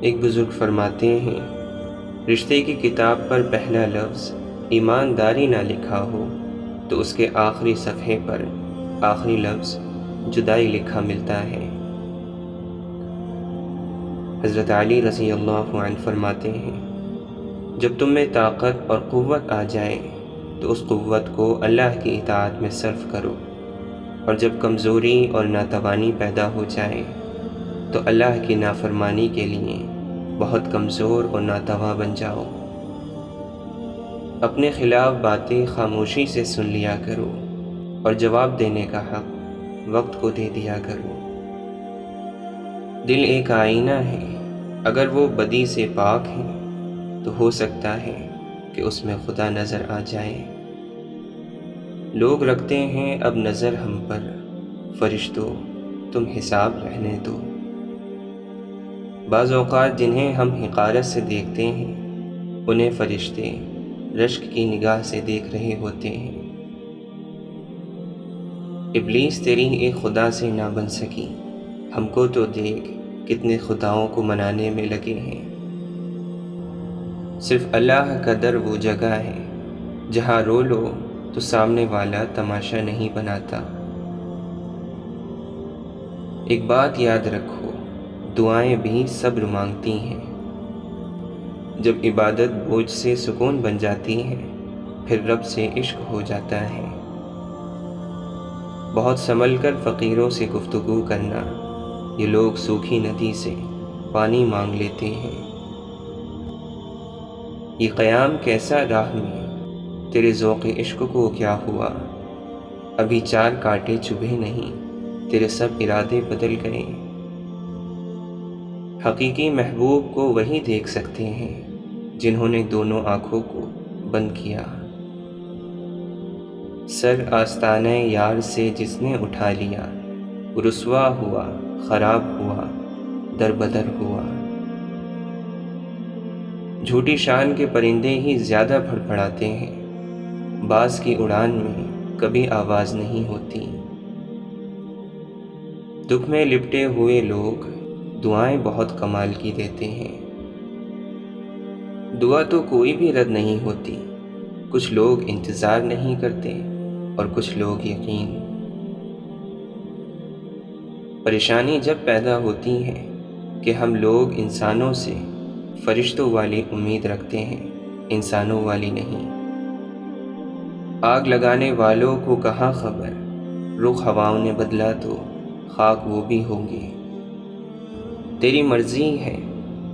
ایک بزرگ فرماتے ہیں، رشتے کی کتاب پر پہلا لفظ ایمانداری نہ لکھا ہو تو اس کے آخری صفحے پر آخری لفظ جدائی لکھا ملتا ہے۔ حضرت علی رضی اللہ عنہ فرماتے ہیں، جب تم میں طاقت اور قوت آ جائے تو اس قوت کو اللہ کی اطاعت میں صرف کرو، اور جب کمزوری اور ناتوانی پیدا ہو جائے تو اللہ کی نافرمانی کے لیے بہت کمزور اور ناتواں بن جاؤ۔ اپنے خلاف باتیں خاموشی سے سن لیا کرو اور جواب دینے کا حق وقت کو دے دیا کرو۔ دل ایک آئینہ ہے، اگر وہ بدی سے پاک ہے تو ہو سکتا ہے کہ اس میں خدا نظر آ جائے۔ لوگ رکھتے ہیں اب نظر ہم پر، فرشتوں تم حساب رہنے دو۔ بعض اوقات جنہیں ہم حقارت سے دیکھتے ہیں انہیں فرشتے رشک کی نگاہ سے دیکھ رہے ہوتے ہیں۔ ابلیس تیری ایک خدا سے نہ بن سکی، ہم کو تو دیکھ کتنے خداؤں کو منانے میں لگے ہیں۔ صرف اللہ کا در وہ جگہ ہے جہاں رو لو تو سامنے والا تماشا نہیں بناتا۔ ایک بات یاد رکھو، دعائیں بھی صبر مانگتی ہیں۔ جب عبادت بوجھ سے سکون بن جاتی ہے پھر رب سے عشق ہو جاتا ہے۔ بہت سنبھل کر فقیروں سے گفتگو کرنا، یہ لوگ سوکھی ندی سے پانی مانگ لیتے ہیں۔ یہ قیام کیسا راہ میں، تیرے ذوق عشق کو کیا ہوا؟ ابھی 4 کانٹے چبھے نہیں، تیرے سب ارادے بدل گئے۔ حقیقی محبوب کو وہی دیکھ سکتے ہیں جنہوں نے دونوں آنکھوں کو بند کیا۔ سر آستانہ یار سے جس نے اٹھا لیا، رسوا ہوا، خراب ہوا، در بدر ہوا۔ جھوٹی شان کے پرندے ہی زیادہ پھڑپڑاتے ہیں، باز کی اڑان میں کبھی آواز نہیں ہوتی۔ دکھ میں لپٹے ہوئے لوگ دعائیں بہت کمال کی دیتے ہیں۔ دعا تو کوئی بھی رد نہیں ہوتی، کچھ لوگ انتظار نہیں کرتے اور کچھ لوگ یقین۔ پریشانی جب پیدا ہوتی ہے کہ ہم لوگ انسانوں سے فرشتوں والی امید رکھتے ہیں، انسانوں والی نہیں۔ آگ لگانے والوں کو کہاں خبر، رخ ہواؤں نے بدلا تو خاک وہ بھی ہوں گے۔ تیری مرضی ہے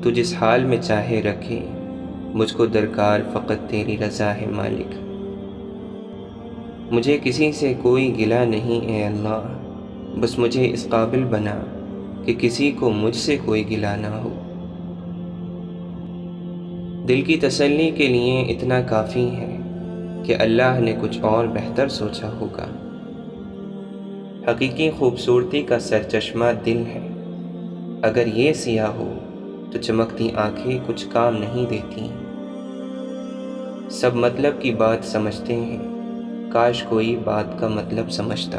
تو جس حال میں چاہے رکھے، مجھ کو درکار فقط تیری رضا ہے مالک۔ مجھے کسی سے کوئی گلہ نہیں اے اللہ، بس مجھے اس قابل بنا کہ کسی کو مجھ سے کوئی گلہ نہ ہو۔ دل کی تسلی کے لیے اتنا کافی ہے کہ اللہ نے کچھ اور بہتر سوچا ہوگا۔ حقیقی خوبصورتی کا سرچشمہ دل ہے، اگر یہ سیاہ ہو تو چمکتی آنکھیں کچھ کام نہیں دیتی۔ سب مطلب کی بات سمجھتے ہیں، کاش کوئی بات کا مطلب سمجھتا۔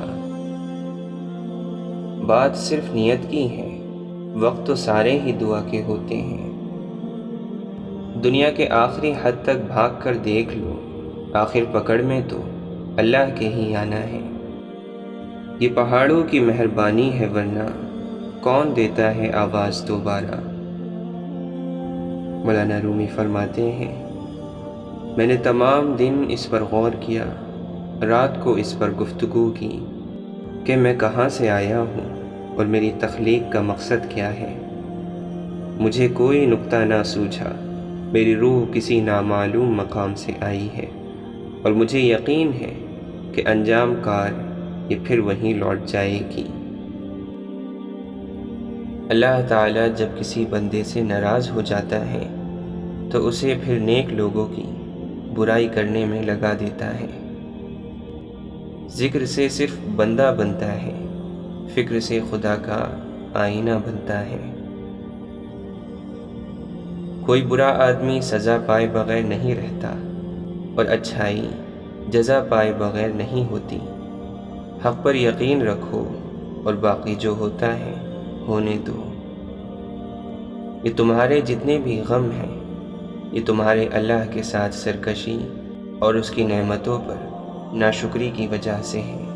بات صرف نیت کی ہے، وقت تو سارے ہی دعا کے ہوتے ہیں۔ دنیا کے آخری حد تک بھاگ کر دیکھ لو، آخر پکڑ میں تو اللہ کے ہی آنا ہے۔ یہ پہاڑوں کی مہربانی ہے ورنہ کون دیتا ہے آواز دوبارہ۔ مولانا رومی فرماتے ہیں، میں نے تمام دن اس پر غور کیا، رات کو اس پر گفتگو کی کہ میں کہاں سے آیا ہوں اور میری تخلیق کا مقصد کیا ہے۔ مجھے کوئی نقطہ نہ سوجھا، میری روح کسی نامعلوم مقام سے آئی ہے، اور مجھے یقین ہے کہ انجام کار یہ پھر وہیں لوٹ جائے گی۔ اللہ تعالیٰ جب کسی بندے سے ناراض ہو جاتا ہے تو اسے پھر نیک لوگوں کی برائی کرنے میں لگا دیتا ہے۔ ذکر سے صرف بندہ بنتا ہے، فکر سے خدا کا آئینہ بنتا ہے۔ کوئی برا آدمی سزا پائے بغیر نہیں رہتا، اور اچھائی جزا پائے بغیر نہیں ہوتی۔ حق پر یقین رکھو اور باقی جو ہوتا ہے ہونے دو۔ یہ تمہارے جتنے بھی غم ہیں یہ تمہارے اللہ کے ساتھ سرکشی اور اس کی نعمتوں پر ناشکری کی وجہ سے ہیں۔